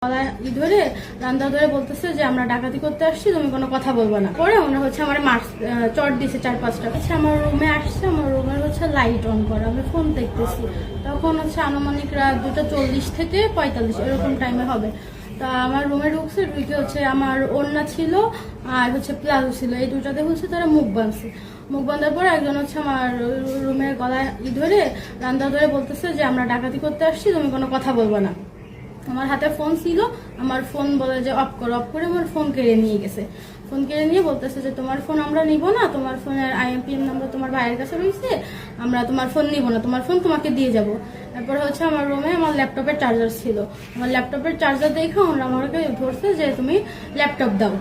গলায় ধরে রান্দা ধরে বলতেছে যে আমরা ডাকাতি করতে আসছি, তুমি কোনো কথা বলবো না। পরে ওরা হচ্ছে আমার চট দিছে 4-5টা। আমার রুমে আসছে, আমার রুমের হচ্ছে লাইট অন করা, আমি ফোন দেখতেছি। তখন হচ্ছে আনুমানিক রাত 2:40 থেকে 45 এরকম টাইমে হবে। তা আমার রুমে ঢুকছে, ঢুকে হচ্ছে আমার ওড়না ছিল আর হচ্ছে প্লাজো ছিল, এই দুটাতে হচ্ছে তারা মুখ বাঁধছে। মুখ বাঁধার পর একজন হচ্ছে আমার রুমের গলায় ধরে রান্দা ধরে বলতেছে যে আমরা ডাকাতি করতে আসছি, তুমি কোনো কথা বলবো না। আমার হাতে ফোন ছিল, আমার ফোন বলে যে অফ করো, অফ করে আমার ফোন কেড়ে নিয়ে গেছে। ফোন কেড়ে নিয়ে বলতেছে যে তোমার ফোন আমরা নিব না, তোমার ফোনের IMPN নাম্বার তোমার ভাইয়ের কাছে রয়েছে, আমরা তোমার ফোন নিব না, তোমার ফোন তোমাকে দিয়ে যাব। তারপরে হচ্ছে আমার রুমে আমার ল্যাপটপের চার্জার ছিল, আমার ল্যাপটপের চার্জার দেখে ওরা আমাকে ধরছে যে তুমি ল্যাপটপ দাও।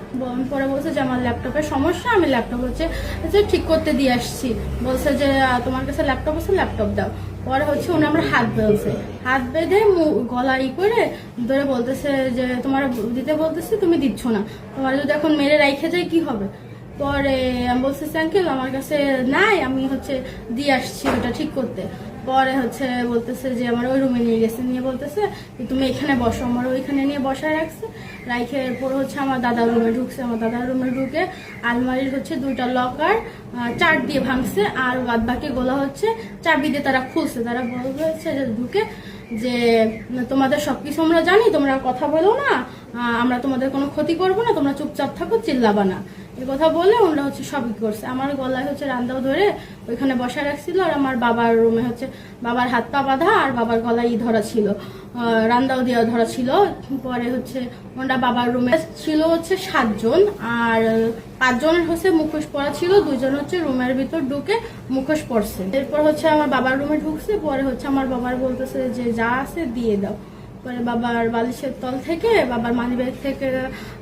পরে বলছে যে আমার ল্যাপটপের সমস্যা, আমি ল্যাপটপ হচ্ছে ঠিক করতে দিয়ে আসছি। বলছে যে তোমার কাছে ল্যাপটপ আছে, ল্যাপটপ দাও। পরে হচ্ছে ওরা আমার হাত বেঁধেছে, হাত বেঁধে গলা করে ধরে বলতেছে যে তোমার দিতে বলতেছে, তুমি দিচ্ছ না, তোমার যদি এখন মেরে রাইখে যায় কি হবে। পরে আমি বলতেছি আঙ্কেল আমার কাছে নাই, আমি হচ্ছে দিয়ে আসছি ওটা ঠিক করতে। পরে হচ্ছে বলতেছে যে আমার ওই রুমে নিয়ে গেছে, নিয়ে বলতেছে তুমি এখানে বসো। আমার ওইখানে নিয়ে বসায় রাখছে, রাইখে পরে হচ্ছে আমার দাদার রুমে ঢুকছে। আমার দাদার রুমে ঢুকে আলমারির হচ্ছে 2টা লকার চার দিয়ে ভাঙছে, আর বাদ বাকি গোলা হচ্ছে চাবি দিয়ে তারা খুলছে। তারা বলছে যে ঢুকে যে তোমাদের সবকিছু আমরা জানি, তোমরা কথা বলো না, আমরা তোমাদের কোনো ক্ষতি করবো না, তোমরা চুপচাপ থাকো, চিল্লাবা না। এই কথা বলে ওরা হচ্ছে সবই করছে। আমার গলায় হচ্ছে রান্দাও ধরে ওইখানে বসা রাখছিল, আর আমার বাবার রুমে হচ্ছে বাবার হাত পা বাঁধা আর বাবার গলায় ধরা ছিল, রান্দাও দেওয়া ধরা ছিল। পরে হচ্ছে ওরা বাবার রুমে ছিল হচ্ছে 7 জন, আর 5 জনের হচ্ছে মুখোশ পরা ছিল, 2 জন হচ্ছে রুমের ভিতর ঢুকে মুখোশ পরছে। এরপর হচ্ছে আমার বাবার রুমে ঢুকছে। পরে হচ্ছে আমার বাবার বলতেছে যে যা আছে দিয়ে দাও। পরে বাবার বালিশের তল থেকে, বাবার মানিব্যাগ থেকে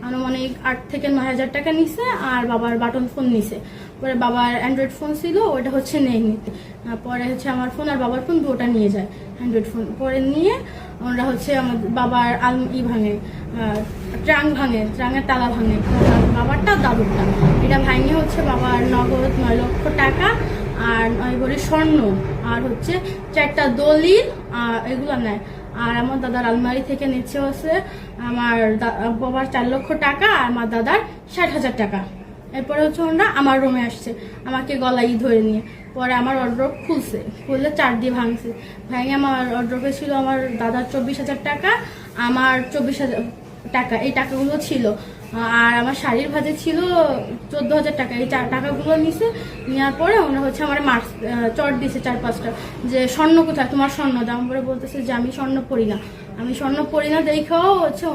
আনুমানিক 8 থেকে 9 হাজার টাকা নিছে, আর বাবার বাটন ফোন নিছে। পরে বাবার অ্যান্ড্রয়েড ফোন ছিল, ওটা হচ্ছে নেয়নি। পরে হচ্ছে আমার ফোন আর বাবার ফোন দুটা নিয়ে যায়, অ্যান্ড্রয়েড ফোন। পরে নিয়ে ওরা হচ্ছে আমার বাবার ভাঙে, ট্রাঙ্ক ভাঙে, ট্রাঙ্কের তালা ভাঙে, বাবারটা দাদুরটা। এটা ভাঙে হচ্ছে বাবার নগদ 9 লক্ষ টাকা আর 9 ভরি স্বর্ণ, আর হচ্ছে 4টা দলিল এগুলো নেয়। আর আমার দাদার আলমারি থেকে নিচ্ছে হচ্ছে আমার বাবার 4 লক্ষ টাকা আর আমার দাদার 60,000 টাকা। এরপরে হচ্ছে ওরা আমার রুমে আসছে, আমাকে গলায় ধরে নিয়ে। পরে আমার অর্ড্রপ খুলছে, খুললে 4 দিয়ে ভাঙছে। ভাঙে আমার অর্ড্রপে ছিল আমার দাদার 24,000 টাকা, আমার 24,000 টাকা, এই টাকাগুলো ছিল। আর আমার শাড়ির ভাজে ছিল 14,000 টাকা, এই টাকাগুলো নিছে। নেওয়ার পরে ওরা হচ্ছে আমার চট দিছে 4-5টা, যে স্বর্ণ কোথায়, তোমার স্বর্ণ দাম। পরে বলতেছে যে আমি স্বর্ণ পরি না, আমি স্বর্ণ পরি না দেখেও হচ্ছে